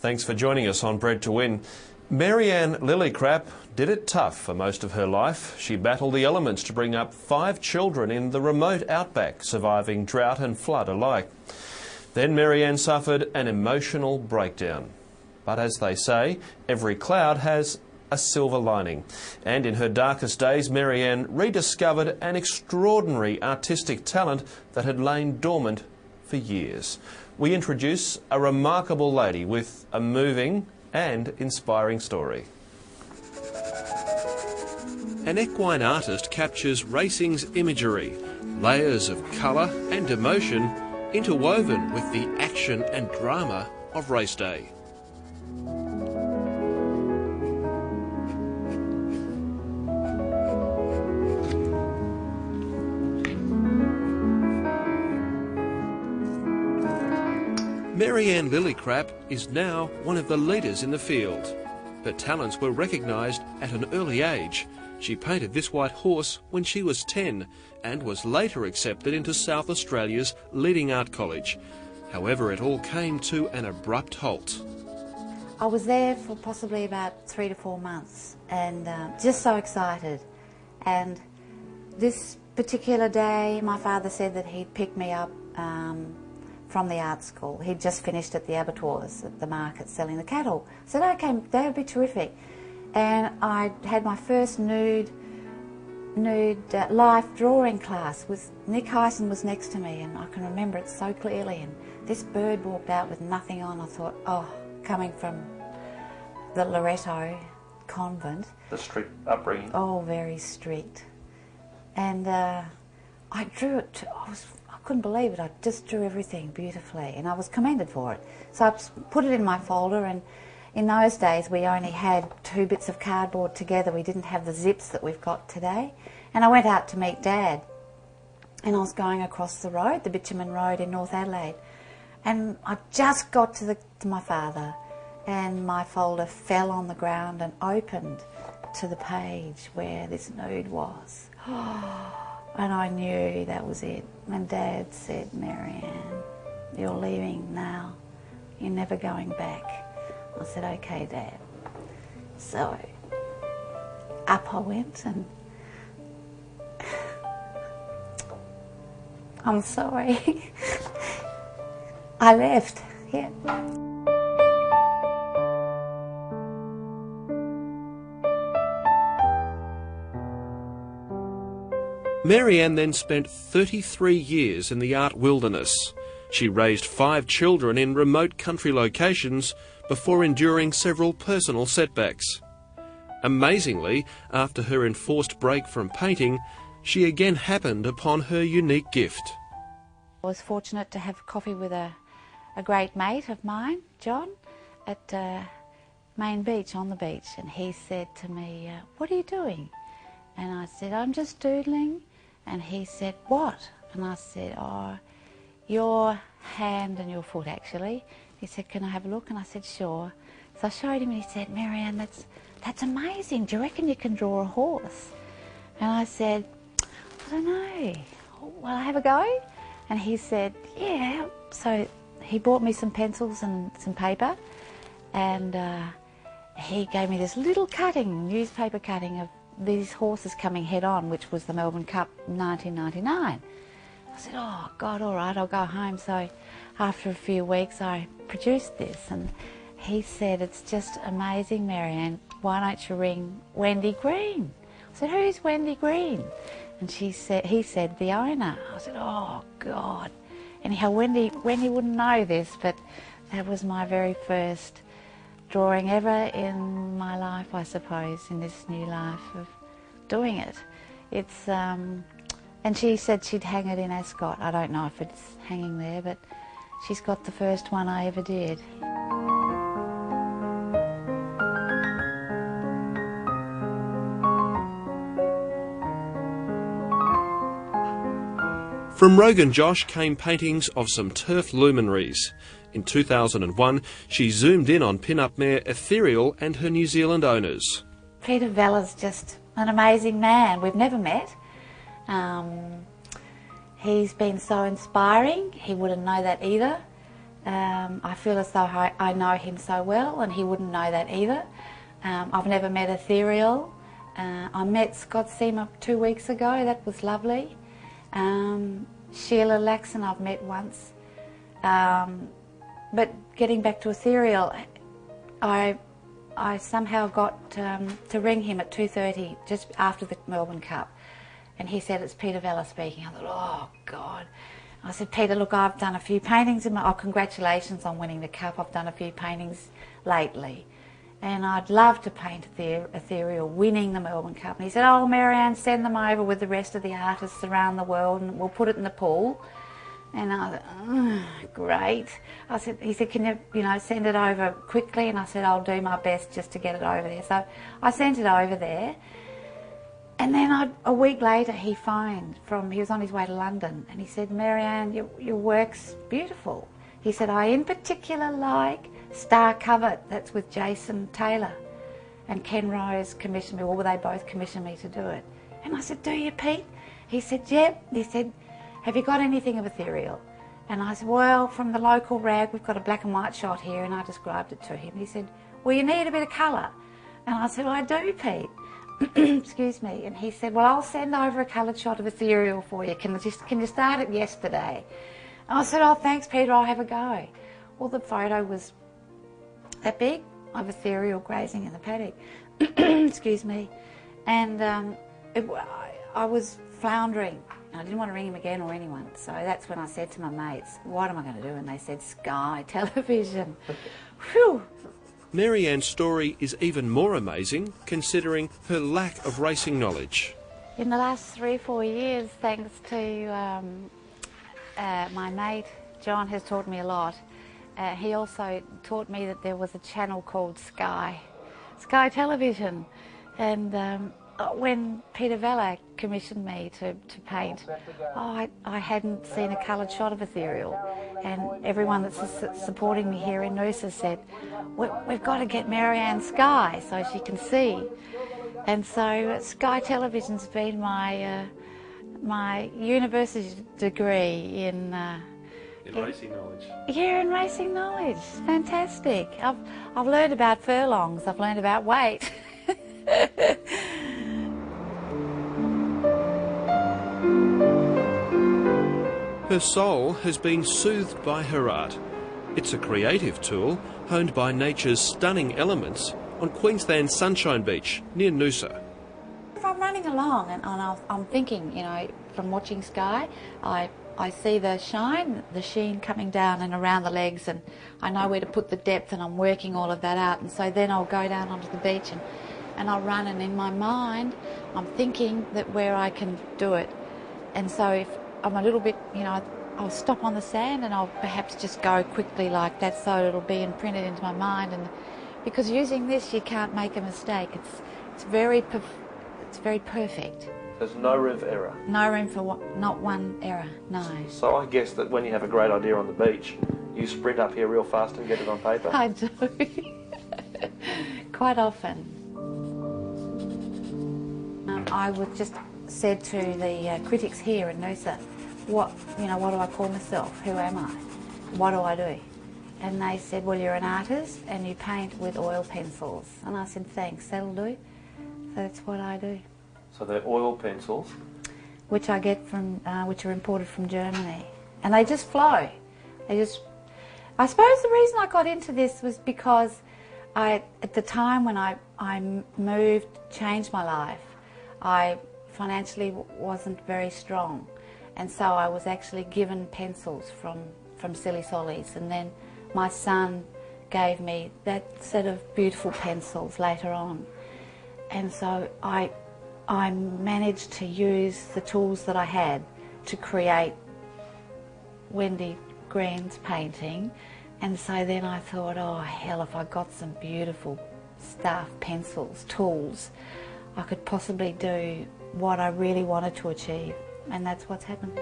Thanks for joining us on Bred to Win. Maryanne Lillecrapp did it tough for most of her life. She battled the elements to bring up 5 children in the remote outback, surviving drought and flood alike. Then Maryanne suffered an emotional breakdown. But as they say, every cloud has a silver lining. And in her darkest days, Maryanne rediscovered an extraordinary artistic talent that had lain dormant for years. We introduce a remarkable lady with a moving and inspiring story. An equine artist captures racing's imagery, layers of colour and emotion interwoven with the action and drama of race day. Maryanne Lillecrapp is now one of the leaders in the field. Her talents were recognised at an early age. She painted this white horse when she was 10 and was later accepted into South Australia's leading art college. However, it all came to an abrupt halt. I was there for possibly about 3 to 4 months and just so excited. And this particular day, my father said that he'd pick me up from the art school. He'd just finished at the abattoirs, at the market, selling the cattle. I said, okay, that would be terrific. And I had my first nude life drawing class with Nick Hyson was next to me, and I can remember it so clearly. And this bird walked out with nothing on. I thought, oh, coming from the Loretto convent. The strict upbringing. Oh, very strict. And I drew it. I couldn't believe it. I just drew everything beautifully, and I was commended for it. So I put it in my folder, and in those days we only had 2 bits of cardboard together. We didn't have the zips that we've got today. And I went out to meet Dad, and I was going across the road, the bitumen road in North Adelaide, and I just got to my father, and my folder fell on the ground and opened to the page where this nude was. And I knew that was it. And Dad said, Maryanne, you're leaving now. You're never going back. I said, okay, Dad. So up I went, and I'm sorry. I left, yeah. Maryanne then spent 33 years in the art wilderness. She raised 5 children in remote country locations before enduring several personal setbacks. Amazingly, after her enforced break from painting, she again happened upon her unique gift. I was fortunate to have coffee with a great mate of mine, John, at Main Beach, on the beach, and he said to me, what are you doing? And I said, I'm just doodling. And he said, what? And I said, oh, your hand and your foot, actually. He said, can I have a look? And I said, sure. So I showed him, and he said, Maryanne, that's amazing. Do you reckon you can draw a horse? And I said, I don't know. Will I have a go? And he said, yeah. So he bought me some pencils and some paper, and he gave me this little cutting, newspaper cutting of these horses coming head on, which was the Melbourne Cup 1999. I said, oh God, all right, I'll go home. So after a few weeks I produced this, and he said, it's just amazing, Maryanne, why don't you ring Wendy Green? I said, who's Wendy Green? And he said, the owner. I said, oh God. Anyhow, Wendy wouldn't know this, but that was my very first drawing ever in my life, I suppose, in this new life of doing it. It's and she said she'd hang it in Ascot. I don't know if it's hanging there, but she's got the first one I ever did. From Rogan Josh came paintings of some turf luminaries. In 2001, she zoomed in on pin-up mare Ethereal and her New Zealand owners. Peter Vella's just an amazing man. We've never met. He's been so inspiring. He wouldn't know that either. I feel as though I know him so well, and he wouldn't know that either. I've never met Ethereal. I met Scott Seamer 2 weeks ago. That was lovely. Sheila Laxon I've met once. But getting back to Ethereal, I somehow got to ring him at 2:30 just after the Melbourne Cup, and he said, "It's Peter Vella speaking." I thought, oh God. I said, "Peter, look, I've done a few paintings in my... Oh, congratulations on winning the Cup. I've done a few paintings lately, and I'd love to paint Ethereal winning the Melbourne Cup." And he said, "Oh, Maryanne, send them over with the rest of the artists around the world and we'll put it in the pool." And I thought, oh, great. He said, "Can you, send it over quickly?" And I said, "I'll do my best just to get it over there." So I sent it over there. And then a week later he phoned he was on his way to London, and he said, "Maryanne, your work's beautiful." He said, "I in particular like Star Covet, that's with Jason Taylor. And Ken Rose commissioned me, or they both commissioned me to do it." And I said, "Do you, Pete?" He said, "Yep." He said, "Have you got anything of Ethereal?" And I said, "Well, from the local rag, we've got a black and white shot here," and I described it to him. He said, "Well, you need a bit of colour." And I said, "I do, Pete." Excuse me. And he said, "Well, I'll send over a coloured shot of Ethereal for you. Can you start it yesterday?" And I said, "Oh, thanks, Peter, I'll have a go." Well, the photo was that big of Ethereal grazing in the paddock. Excuse me. And I was floundering. I didn't want to ring him again or anyone. So that's when I said to my mates, "What am I going to do?" And they said, "Sky Television." Whew. Maryanne's story is even more amazing considering her lack of racing knowledge. In the last 3 or 4 years, thanks to my mate, John has taught me a lot. He also taught me that there was a channel called Sky Television. And when Peter Vella commissioned me to paint, I hadn't seen a coloured shot of Ethereal. And everyone that's supporting me here in Noosa said, we've got to get Maryanne Sky so she can see. And so Sky Television's been my university degree in racing knowledge. Yeah, in racing knowledge. Fantastic. I've learned about furlongs. I've learned about weight. Her soul has been soothed by her art. It's a creative tool honed by nature's stunning elements on Queensland's Sunshine Beach near Noosa. If I'm running along and I'm thinking, from watching Sky, I see the sheen coming down and around the legs, and I know where to put the depth, and I'm working all of that out. And so then I'll go down onto the beach and I'll run, and in my mind I'm thinking that where I can do it. And so if I'm a little bit, I'll stop on the sand and I'll perhaps just go quickly like that, so it'll be imprinted into my mind. And because using this, you can't make a mistake. It's very perfect. There's no room for error. No room for not one error, no. So I guess that when you have a great idea on the beach, you sprint up here real fast and get it on paper. I do. Quite often. I was just said to the critics here in Noosa, what do I call myself? Who am I? What do I do? And they said, "Well, you're an artist and you paint with oil pencils." And I said, "Thanks, that'll do." So that's what I do. So they're oil pencils? Which I get from, which are imported from Germany. And they just flow. I suppose the reason I got into this was because at the time when I changed my life, I financially wasn't very strong. And so I was actually given pencils from Silly Sollies. And then my son gave me that set of beautiful pencils later on. And so I managed to use the tools that I had to create Wendy Green's painting. And so then I thought, oh hell, if I got some beautiful stuff, pencils, tools, I could possibly do what I really wanted to achieve. And that's what's happened.